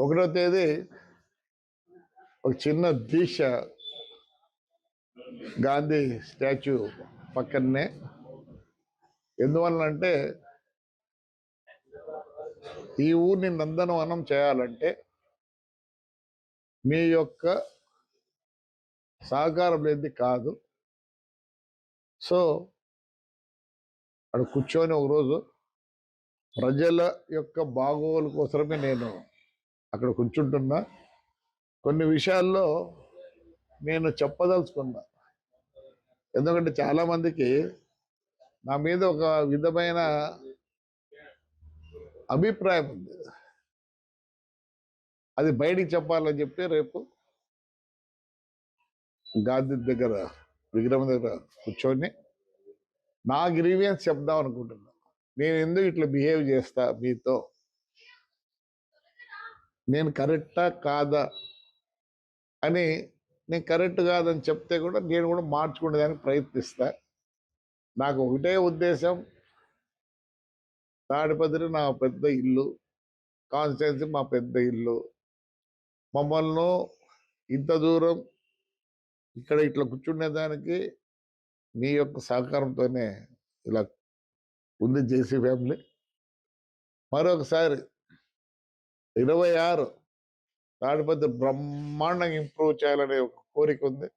ఒకటో తేదీ ఒక చిన్న దీక్ష గాంధీ స్టాచ్యూ పక్కనే. ఎందువల్లంటే ఈ ఊరిని నందనవనం చేయాలంటే మీ యొక్క సహకారం లేనిది కాదు. సో అక్కడ కూర్చొని ఒకరోజు ప్రజల యొక్క బాగోగుల కోసమే నేను అక్కడ కూర్చుంటున్నా. కొన్ని విషయాల్లో నేను చెప్పదలుచుకున్నా. ఎందుకంటే చాలామందికి నా మీద ఒక విధమైన అభిప్రాయం ఉంది. అది బయటికి చెప్పాలని చెప్పి రేపు గాంధీ దగ్గర విగ్రహం దగ్గర కూర్చొని నా గ్రీవియన్స్ చెప్దాం అనుకుంటున్నా. నేను ఎందుకు ఇట్లా బిహేవ్ చేస్తా మీతో, నేను కరెక్టా కాదా అని. నేను కరెక్ట్ కాదని చెప్తే కూడా నేను కూడా మార్చుకునేదానికి ప్రయత్నిస్తా. నాకు ఒకటే ఉద్దేశం, తాడిపత్రి నా పెద్ద ఇల్లు, కాన్స్టిట్యున్సీ మా పెద్ద ఇల్లు. మమ్మల్ని ఇంత దూరం ఇక్కడ ఇట్లా కూర్చునేదానికి మీ యొక్క సహకారంతోనే ఇలా ఉంది జేసీ ఫ్యామిలీ. మరొకసారి 26 తాడిపత్రి బ్రహ్మాండంగా ఇంప్రూవ్ చేయాలనే ఒక కోరిక ఉంది.